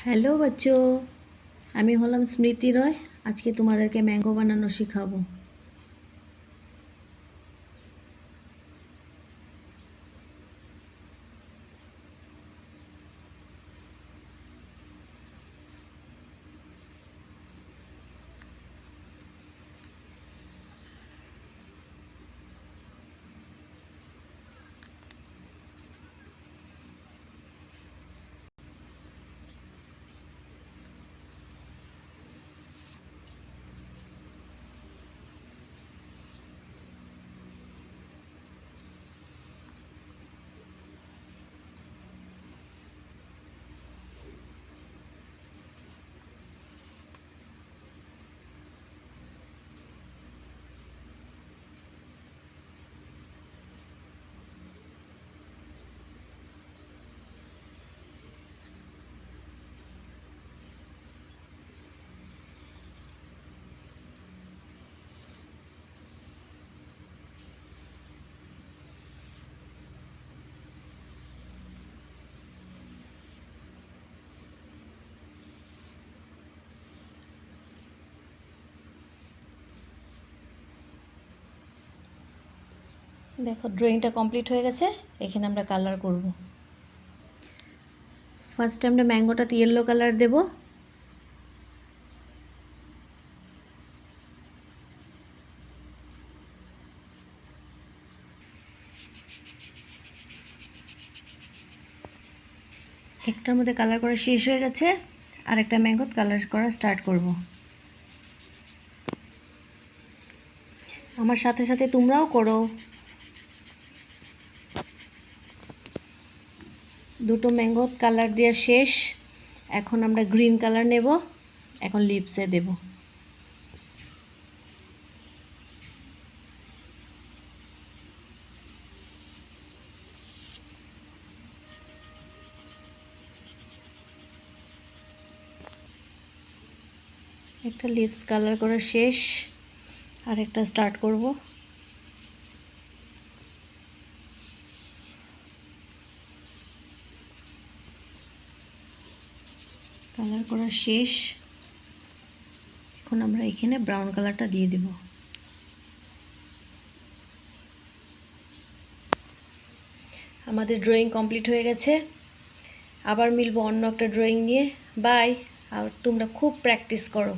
Hello বাচ্চো, আমি হলাম স্মৃতি রয়। আজকে তোমাদেরকে ম্যাঙ্গো বানানো শেখাবো। দেখো ড্রয়িংটা কমপ্লিট হয়ে গেছে। এখানে আমরা কালার করব। ফার্স্ট আমরা ম্যাঙ্গোটাতে ইয়েলো কালার দেব। একটার মধ্যে কালার করা শেষ হয়ে গেছে, আর একটা ম্যাঙ্গোত কালার করা স্টার্ট করব। আমার সাথে সাথে তোমরাও করো। দুটো ম্যাঙ্গোত কালার দেওয়া শেষ। এখন আমরা গ্রিন কালার নেব। এখন লিপসে দেব। একটা লিপস কালার করা শেষ, আর একটা স্টার্ট করব। কালার করা শেষ। এখন আমরা এখানে ব্রাউন কালারটা দিয়ে দেব। আমাদের ড্রয়িং কমপ্লিট হয়ে গেছে। আবার মিলবো অন্য একটা ড্রয়িং নিয়ে। বাই। আর তোমরা খুব প্র্যাকটিস করো।